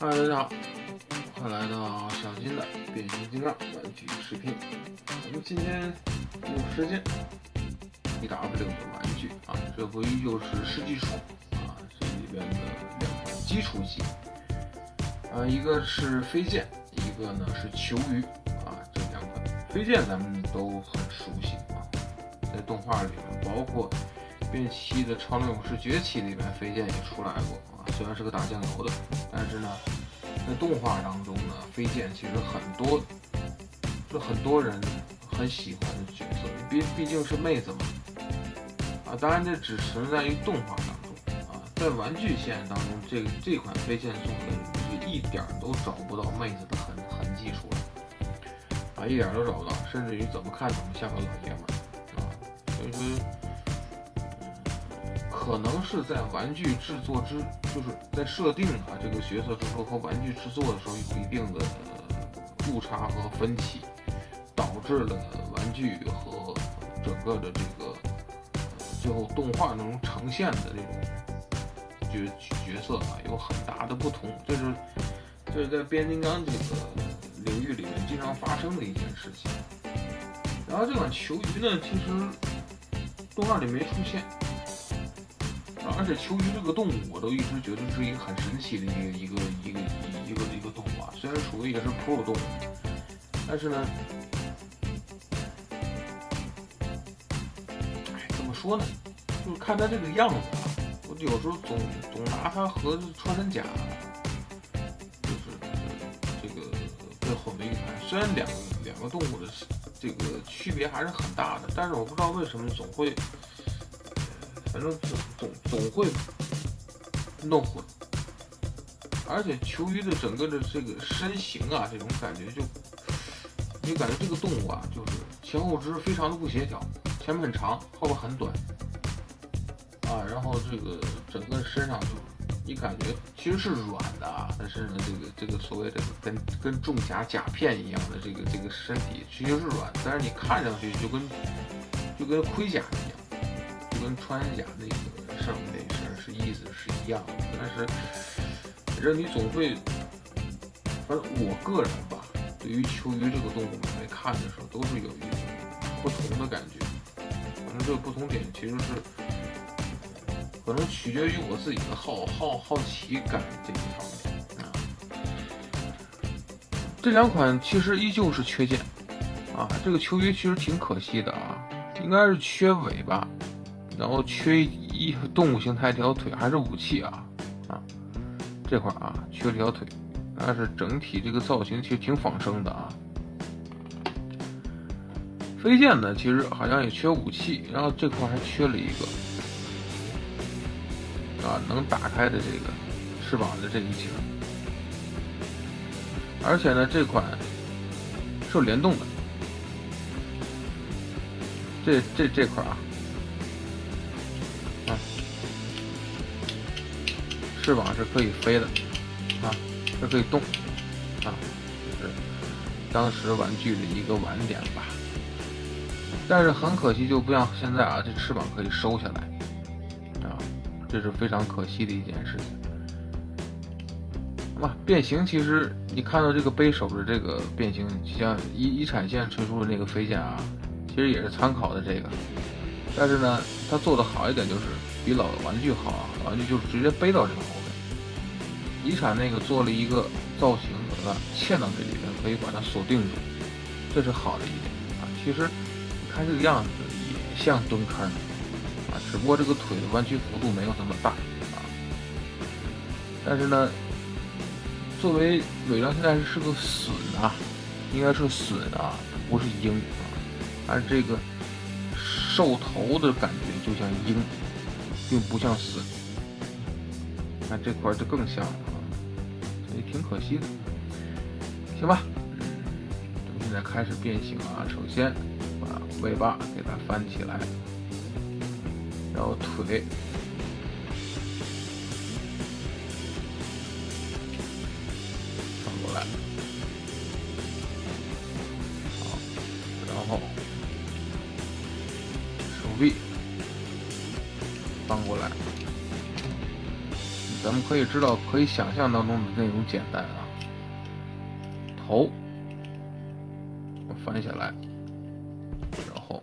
嗨，大家好，欢迎来到小金的变形金刚玩具视频。我们今天用时间 EW 的玩具啊，这部依旧是世纪树啊，这里边的两款基础机啊，一个是飞剑，一个呢是球鱼啊，这两款飞剑咱们都很熟悉啊，在动画里面，包括变期的《超能勇士崛起》里面，飞剑也出来过啊，虽然是个打酱油的，但是呢。在动画当中呢，飞剑其实很多人很喜欢的角色，毕竟是妹子嘛，啊，当然这只存在于动画当中啊，在玩具线当中，这款飞剑做的是一点都找不到妹子的痕迹出来，啊，一点都找不到，甚至于怎么看怎么像个老爷们儿啊，所以说。可能是在玩具制作就是在设定啊这个角色制作和玩具制作的时候有一定的误差和分歧，导致了玩具和整个的这个最后动画那种呈现的这种角色啊有很大的不同，这是在变形金刚这个领域里面经常发生的一件事情。然后这款球鱼呢，其实动画里没出现。而且球鱼这个动物，我都一直觉得是一个很神奇的一个动物啊。虽然属于也是哺乳动物，但是呢，怎么说呢？就是看它这个样子啊，我有时候总拿它和穿山甲，就是这个最后的一看，虽然两个动物的这个区别还是很大的，但是我不知道为什么总会。反正总会弄混，而且球鱼的整个的这个身形啊，这种感觉你感觉这个动物啊，就是前后肢非常的不协调，前面很长，后边很短，啊，然后这个整个身上就你感觉其实是软的啊，但是呢，这个所谓的跟重甲甲片一样的这个身体其实是软，但是你看上去就跟盔甲一样。跟穿甲那个上面那身是意思是一样的，但是反正你总会，反正我个人吧，对于球鱼这个动物来看的时候，都是有一种不同的感觉。反正这个不同点其实是可能取决于我自己的好奇感这一方面啊。这两款其实依旧是缺件啊，这个球鱼其实挺可惜的啊，应该是缺尾巴。然后缺一动物形态这条腿，还是武器啊，这块啊缺这条腿，但是整体这个造型其实挺仿生的啊。飞剑呢，其实好像也缺武器，然后这块还缺了一个啊能打开的这个翅膀的这一节，而且呢这款是有联动的，这块啊。翅膀是可以飞的啊，是可以动啊，就是当时玩具的一个晚点吧。但是很可惜，就不像现在啊，这翅膀可以收下来啊，这是非常可惜的一件事情。那么变形，其实你看到这个背手的这个变形，像一产线推出的那个飞剑啊，其实也是参考的这个，但是呢，它做的好一点就是比老玩具好啊，玩具就直接背到这个后面。遗产那个做了一个造型，把它嵌到这里面，可以把它锁定住，这是好的一点啊。其实你看这个样子也像蹲坑啊，只不过这个腿的弯曲幅度没有这么大啊。但是呢，作为尾张现在是个隼啊，应该是隼啊，不是鹰啊，而这个兽头的感觉就像鹰，并不像隼。看这块就更像了。也挺可惜的，行吧，咱们现在开始变形啊。首先把尾巴给它翻起来，然后腿翻过来，好，然后手臂翻过来，咱们们可以知道，可以想象当中的那种简单啊。头我翻下来，然后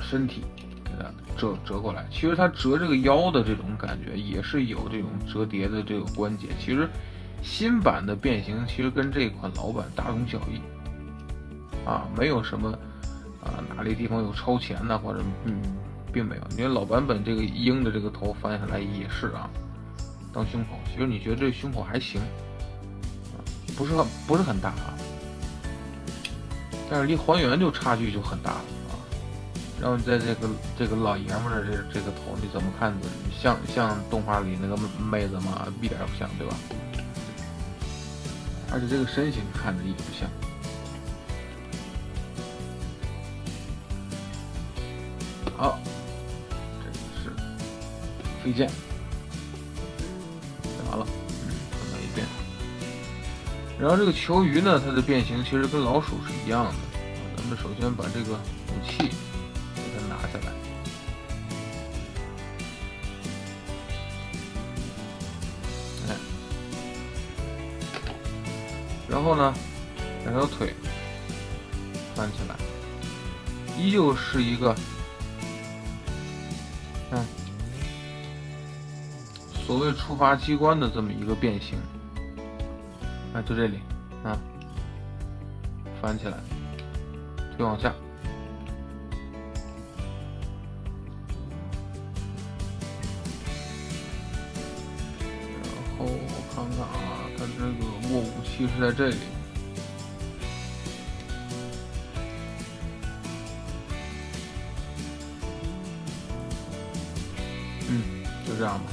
身体给它折过来。其实它折这个腰的这种感觉也是有这种折叠的这个关节。其实新版的变形其实跟这款老版大同小异啊，没有什么哪里地方有超前呐，或者并没有。因为老版本这个鹰的这个头翻下来也是啊，当胸口。其实你觉得这胸口还行不是很大啊，但是离还原就差距就很大了啊。然后在这个老爷们的这个头，你怎么看着像动画里那个妹子吗？一点也不像，对吧？而且这个身形看着也不像。好，这个是飞剑，讲完了，看到一遍。然后这个球鱼呢，它的变形其实跟老鼠是一样的。咱们首先把这个武器给它拿下来，然后呢，两条腿翻起来，依旧是一个所谓触发机关的这么一个变形。就这里翻起来，腿往下，然后我看看它这个握武器是在这里。就这样吧。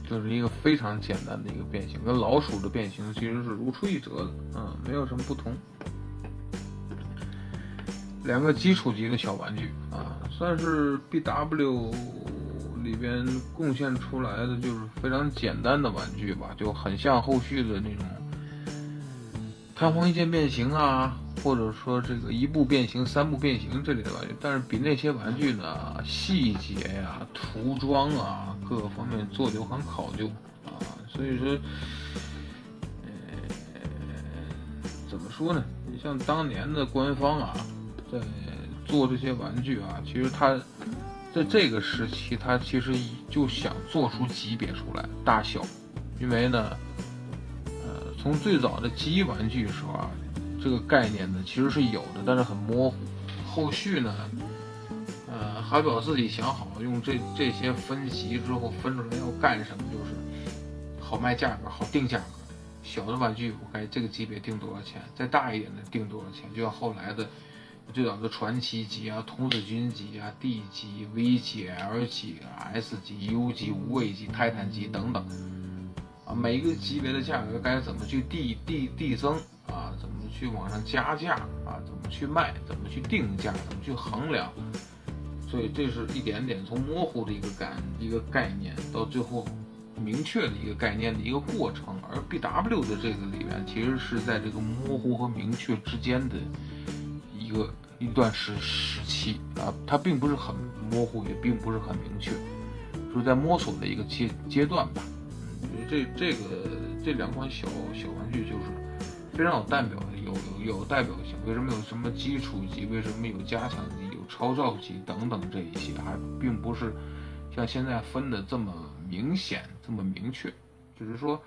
就是一个非常简单的一个变形，跟老鼠的变形其实是如出一辙的，没有什么不同。两个基础级的小玩具算是 BW 里边贡献出来的，就是非常简单的玩具吧，就很像后续的那种弹簧一键变形或者说这个一步变形、三步变形这类的玩具，但是比那些玩具呢，细节涂装各个方面做得很考究所以说，怎么说呢？你像当年的官方在做这些玩具其实它在这个时期，它其实就想做出级别出来，大小，因为呢，从最早的机玩具时候这个概念呢其实是有的，但是很模糊。后续呢，海表自己想好用这些分级之后分出来要干什么，就是好卖价格，好定价格。小的玩具我该这个级别定多少钱，再大一点的定多少钱，就像后来的最早的传奇级童子军级D 级、V 级、L 级、S 级、U 级、无畏级、泰坦级等等每一个级别的价格该怎么去递增怎么去往上加价怎么去卖，怎么去定价，怎么去衡量。所以这是一点点从模糊的一个概念到最后明确的一个概念的一个过程。而 BW 的这个里面其实是在这个模糊和明确之间的一段时期它并不是很模糊，也并不是很明确，就是在摸索的一个阶段吧。这两款小玩具就是非常有代表性。为什么有什么基础级，为什么有加强级，有超召级等等，这一些还并不是像现在分的这么明显这么明确，只是说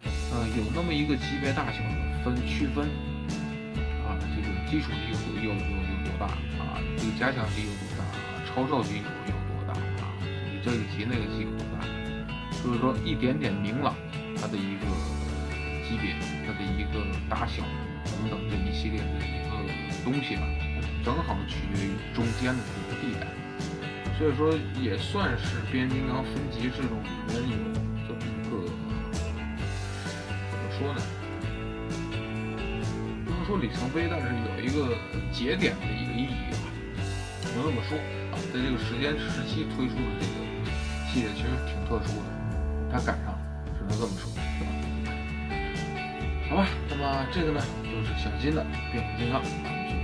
有那么一个级别大小的区分这个基础级有多大这个加强级有多大超召级有多大你这个级那个级有多大，就是说一点点明朗它的一个级别，它的一个大小等等这一系列的一个东西正好取决于中间的这个地带。所以说也算是变形金刚分级制度里面有这么一个怎么说呢，不能说里程碑，但是有一个节点的一个意义吧，能这么说在这个时期推出的这个系列其实挺特殊的，它赶上了，只能这么说。好吧，那么这个呢就是小金的变形金刚，我们去